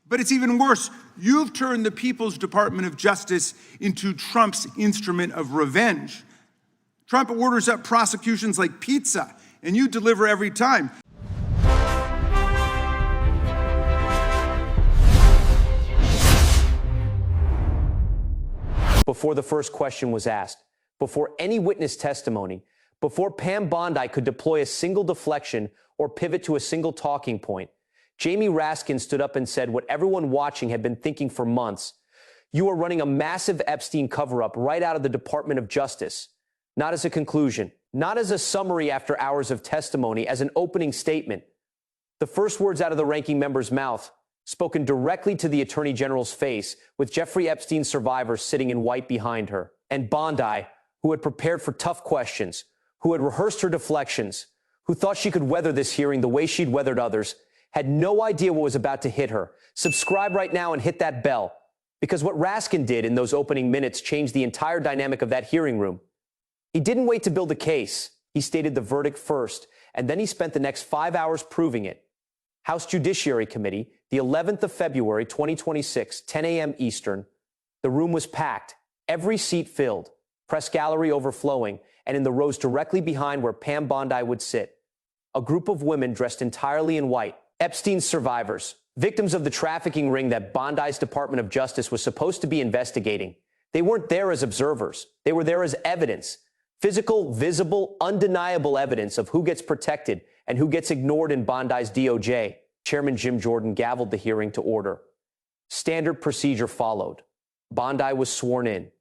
But it's even worse. You've turned the People's Department of Justice into Trump's instrument of revenge. Trump orders up prosecutions like pizza, and you deliver every time. Before the first question was asked, before any witness testimony, before Pam Bondi could deploy a single deflection or pivot to a single talking point, Jamie Raskin stood up and said what everyone watching had been thinking for months. You are running a massive Epstein cover-up right out of the Department of Justice. Not as a conclusion, not as a summary after hours of testimony, as an opening statement. The first words out of the ranking member's mouth, spoken directly to the Attorney General's face, with Jeffrey Epstein's survivors sitting in white behind her. And Bondi, who had prepared for tough questions, who had rehearsed her deflections, who thought she could weather this hearing the way she'd weathered others, had no idea what was about to hit her. Subscribe right now and hit that bell, because what Raskin did in those opening minutes changed the entire dynamic of that hearing room. He didn't wait to build a case. He stated the verdict first, and then he spent the next 5 hours proving it. House Judiciary Committee, the 11th of February, 2026, 10 a.m. Eastern. The room was packed, every seat filled, press gallery overflowing, and in the rows directly behind where Pam Bondi would sit, a group of women dressed entirely in white, Epstein's survivors, victims of the trafficking ring that Bondi's Department of Justice was supposed to be investigating. They weren't there as observers. They were there as evidence, physical, visible, undeniable evidence of who gets protected and who gets ignored in Bondi's DOJ. Chairman Jim Jordan gavelled the hearing to order. Standard procedure followed. Bondi was sworn in.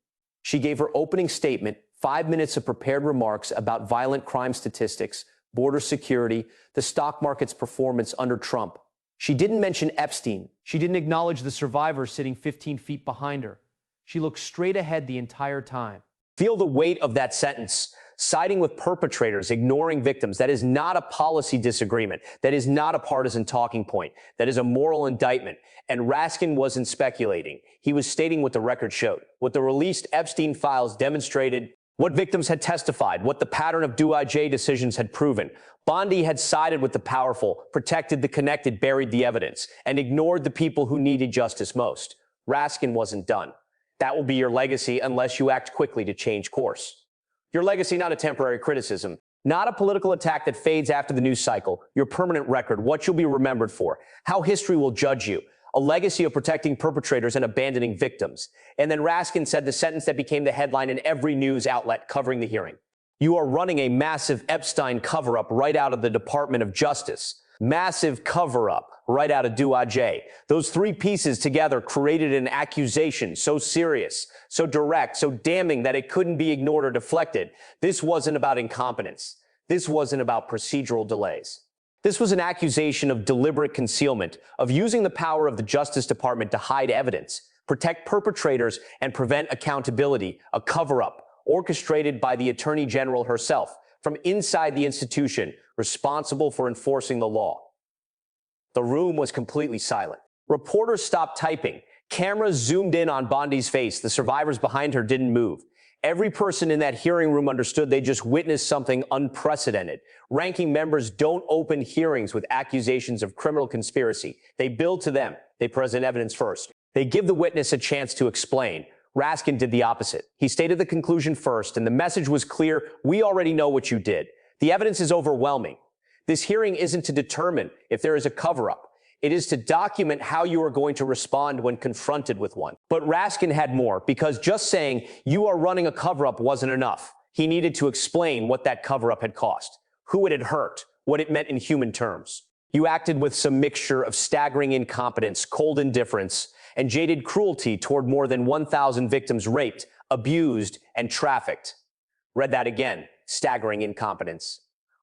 She gave her opening statement, 5 minutes of prepared remarks about violent crime statistics, border security, the stock market's performance under Trump. She didn't mention Epstein. She didn't acknowledge the survivors sitting 15 feet behind her. She looked straight ahead the entire time. Feel the weight of that sentence. Siding with perpetrators, ignoring victims. That is not a policy disagreement. That is not a partisan talking point. That is a moral indictment. And Raskin wasn't speculating. He was stating what the record showed. What the released Epstein files demonstrated, what victims had testified, what the pattern of DOJ decisions had proven. Bondi had sided with the powerful, protected the connected, buried the evidence, and ignored the people who needed justice most. Raskin wasn't done. That will be your legacy unless you act quickly to change course. Your legacy, not a temporary criticism, not a political attack that fades after the news cycle. Your permanent record, what you'll be remembered for, how history will judge you, a legacy of protecting perpetrators and abandoning victims. And then Raskin said the sentence that became the headline in every news outlet covering the hearing. You are running a massive Epstein cover-up right out of the Department of Justice. Massive cover-up right out of DOJ. Those three pieces together created an accusation so serious, so direct, so damning that it couldn't be ignored or deflected. This wasn't about incompetence. This wasn't about procedural delays. This was an accusation of deliberate concealment, of using the power of the Justice Department to hide evidence, protect perpetrators, and prevent accountability, a cover-up orchestrated by the Attorney General herself from inside the institution responsible for enforcing the law. The room was completely silent. Reporters stopped typing. Cameras zoomed in on Bondi's face. The survivors behind her didn't move. Every person in that hearing room understood they just witnessed something unprecedented. Ranking members don't open hearings with accusations of criminal conspiracy. They build to them. They present evidence first. They give the witness a chance to explain. Raskin did the opposite. He stated the conclusion first, and the message was clear. We already know what you did. The evidence is overwhelming. This hearing isn't to determine if there is a cover-up. It is to document how you are going to respond when confronted with one. But Raskin had more, because just saying you are running a cover-up wasn't enough. He needed to explain what that cover-up had cost, who it had hurt, what it meant in human terms. You acted with some mixture of staggering incompetence, cold indifference, and jaded cruelty toward more than 1,000 victims raped, abused, and trafficked. Read that again. Staggering incompetence.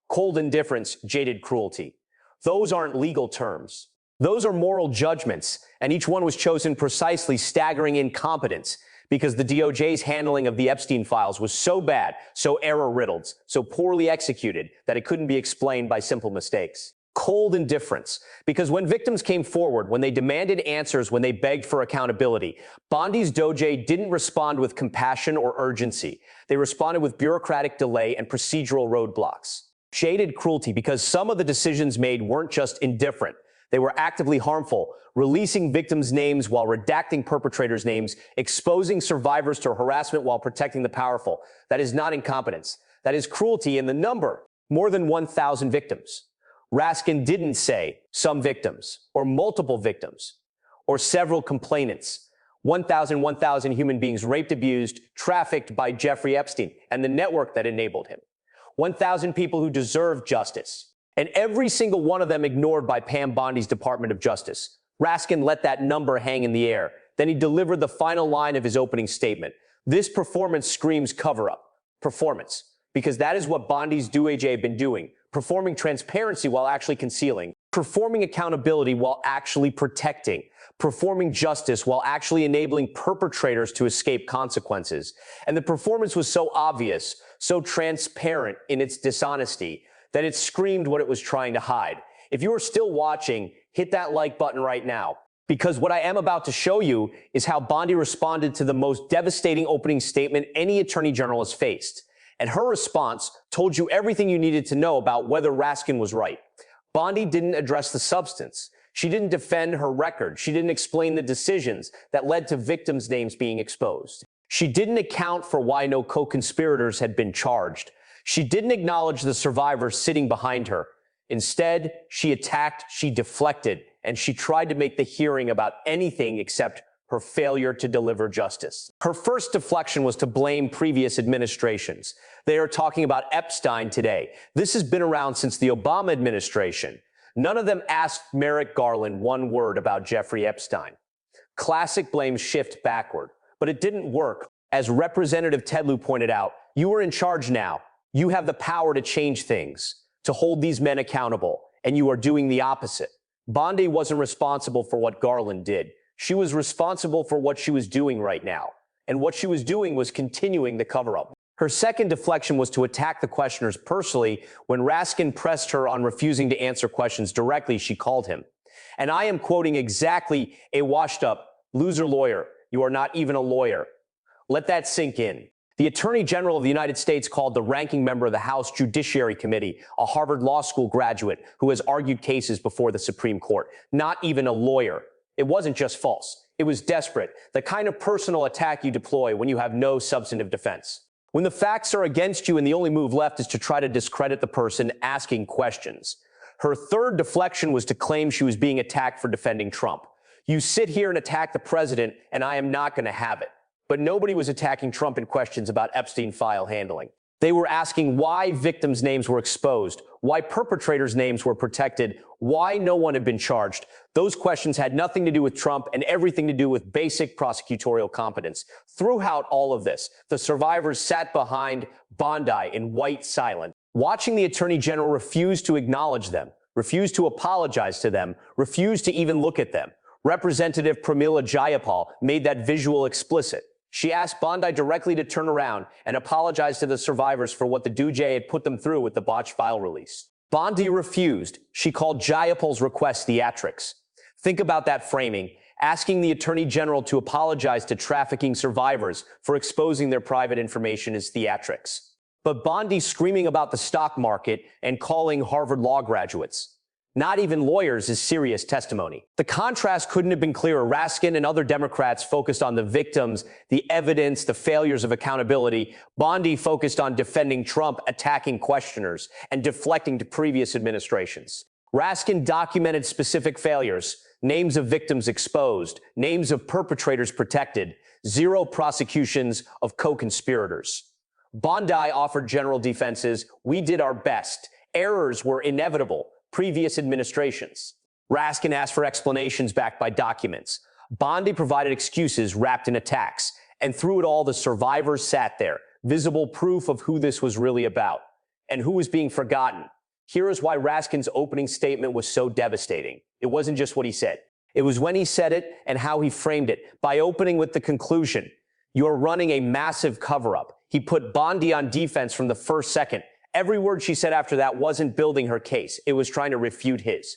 Cold indifference, jaded cruelty. Those aren't legal terms. Those are moral judgments, and each one was chosen precisely staggering incompetence because the DOJ's handling of the Epstein files was so bad, so error-riddled, so poorly executed that it couldn't be explained by simple mistakes. Cold indifference, because when victims came forward, when they demanded answers, when they begged for accountability, Bondi's DOJ didn't respond with compassion or urgency. They responded with bureaucratic delay and procedural roadblocks. Jaded cruelty, because some of the decisions made weren't just indifferent. They were actively harmful, releasing victims' names while redacting perpetrators' names, exposing survivors to harassment while protecting the powerful. That is not incompetence. That is cruelty in the number. More than 1,000 victims. Raskin didn't say some victims, or multiple victims, or several complainants. 1,000 human beings raped, abused, trafficked by Jeffrey Epstein and the network that enabled him. 1,000 people who deserve justice. And every single one of them ignored by Pam Bondi's Department of Justice. Raskin let that number hang in the air. Then he delivered the final line of his opening statement. This performance screams cover-up. Performance. Because that is what Bondi's DOJ have been doing. Performing transparency while actually concealing. Performing accountability while actually protecting. Performing justice while actually enabling perpetrators to escape consequences. And the performance was so obvious, so transparent in its dishonesty, that it screamed what it was trying to hide. If you are still watching, hit that like button right now. Because what I am about to show you is how Bondi responded to the most devastating opening statement any attorney general has faced. And her response told you everything you needed to know about whether Raskin was right. Bondi didn't address the substance. She didn't defend her record. She didn't explain the decisions that led to victims' names being exposed. She didn't account for why no co-conspirators had been charged. She didn't acknowledge the survivors sitting behind her. Instead, she attacked, she deflected, and she tried to make the hearing about anything except her failure to deliver justice. Her first deflection was to blame previous administrations. They are talking about Epstein today. This has been around since the Obama administration. None of them asked Merrick Garland one word about Jeffrey Epstein. Classic blame shift backward, but it didn't work. As Representative Ted Lieu pointed out, you are in charge now. You have the power to change things, to hold these men accountable, and you are doing the opposite. Bondi wasn't responsible for what Garland did. She was responsible for what she was doing right now. And what she was doing was continuing the cover-up. Her second deflection was to attack the questioners personally. When Raskin pressed her on refusing to answer questions directly, she called him. And I am quoting exactly a washed-up loser lawyer. You are not even a lawyer. Let that sink in. The Attorney General of the United States called the ranking member of the House Judiciary Committee, a Harvard Law School graduate who has argued cases before the Supreme Court. Not even a lawyer. It wasn't just false. It was desperate. The kind of personal attack you deploy when you have no substantive defense. When the facts are against you and the only move left is to try to discredit the person asking questions. Her third deflection was to claim she was being attacked for defending Trump. You sit here and attack the president, and I am not going to have it. But nobody was attacking Trump in questions about Epstein file handling. They were asking why victims' names were exposed, why perpetrators' names were protected, why no one had been charged. Those questions had nothing to do with Trump and everything to do with basic prosecutorial competence. Throughout all of this, the survivors sat behind Bondi in white silence, watching the Attorney General refuse to acknowledge them, refuse to apologize to them, refuse to even look at them. Representative Pramila Jayapal made that visual explicit. She asked Bondi directly to turn around and apologize to the survivors for what the DOJ had put them through with the botched file release. Bondi refused. She called Jayapal's request theatrics. Think about that framing, asking the Attorney General to apologize to trafficking survivors for exposing their private information is theatrics. But Bondi screaming about the stock market and calling Harvard law graduates. Not even lawyers is serious testimony. The contrast couldn't have been clearer. Raskin and other Democrats focused on the victims, the evidence, the failures of accountability. Bondi focused on defending Trump, attacking questioners, and deflecting to previous administrations. Raskin documented specific failures, names of victims exposed, names of perpetrators protected, zero prosecutions of co-conspirators. Bondi offered general defenses. We did our best. Errors were inevitable. Previous administrations. Raskin asked for explanations backed by documents. Bondi provided excuses wrapped in attacks. And through it all, the survivors sat there, visible proof of who this was really about and who was being forgotten. Here is why Raskin's opening statement was so devastating. It wasn't just what he said. It was when he said it and how he framed it. By opening with the conclusion, you're running a massive cover-up. He put Bondi on defense from the first second. Every word she said after that wasn't building her case. It was trying to refute his.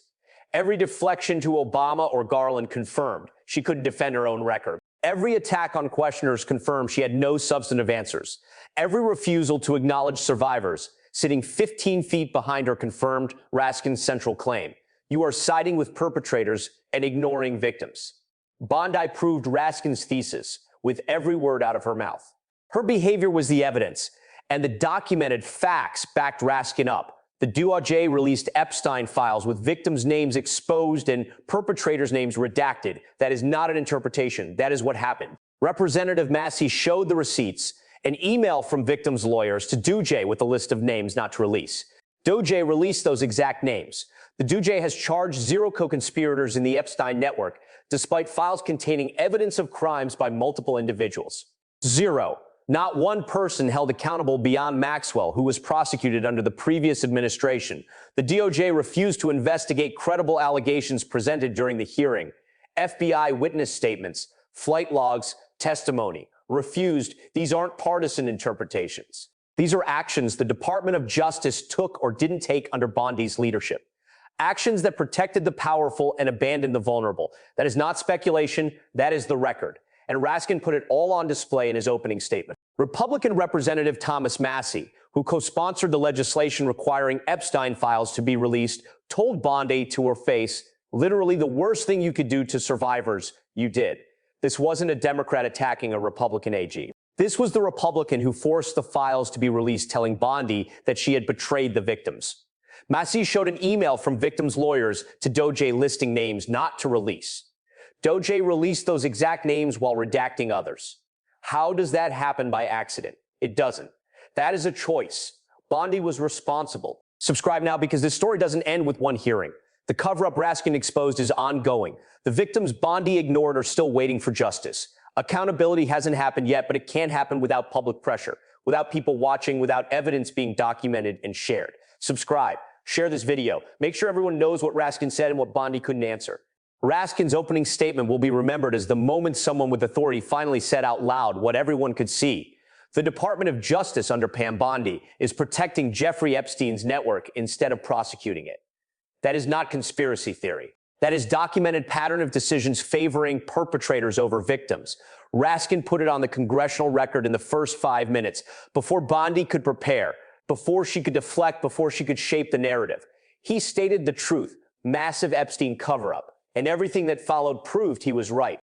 Every deflection to Obama or Garland confirmed she couldn't defend her own record. Every attack on questioners confirmed she had no substantive answers. Every refusal to acknowledge survivors, sitting 15 feet behind her, confirmed Raskin's central claim. You are siding with perpetrators and ignoring victims. Bondi proved Raskin's thesis with every word out of her mouth. Her behavior was the evidence, and the documented facts backed Raskin up. The DOJ released Epstein files with victims' names exposed and perpetrators' names redacted. That is not an interpretation. That is what happened. Representative Massey showed the receipts, an email from victims' lawyers to DOJ with a list of names not to release. DOJ released those exact names. The DOJ has charged 0 co-conspirators in the Epstein network, despite files containing evidence of crimes by multiple individuals. 0. Not one person held accountable beyond Maxwell, who was prosecuted under the previous administration. The DOJ refused to investigate credible allegations presented during the hearing. FBI witness statements, flight logs, testimony. Refused. These aren't partisan interpretations. These are actions the Department of Justice took or didn't take under Bondi's leadership. Actions that protected the powerful and abandoned the vulnerable. That is not speculation. That is the record. And Raskin put it all on display in his opening statement. Republican Representative Thomas Massey, who co-sponsored the legislation requiring Epstein files to be released, told Bondi to her face, literally the worst thing you could do to survivors, you did. This wasn't a Democrat attacking a Republican AG. This was the Republican who forced the files to be released, telling Bondi that she had betrayed the victims. Massey showed an email from victims' lawyers to DOJ listing names not to release. DOJ released those exact names while redacting others. How does that happen by accident? It doesn't. That is a choice. Bondi was responsible. Subscribe now because this story doesn't end with one hearing. The cover-up Raskin exposed is ongoing. The victims Bondi ignored are still waiting for justice. Accountability hasn't happened yet, but it can't happen without public pressure, without people watching, without evidence being documented and shared. Subscribe. Share this video. Make sure everyone knows what Raskin said and what Bondi couldn't answer. Raskin's opening statement will be remembered as the moment someone with authority finally said out loud what everyone could see. The Department of Justice under Pam Bondi is protecting Jeffrey Epstein's network instead of prosecuting it. That is not conspiracy theory. That is documented pattern of decisions favoring perpetrators over victims. Raskin put it on the congressional record in the first 5 minutes, before Bondi could prepare, before she could deflect, before she could shape the narrative. He stated the truth, massive Epstein cover-up, and everything that followed proved he was right.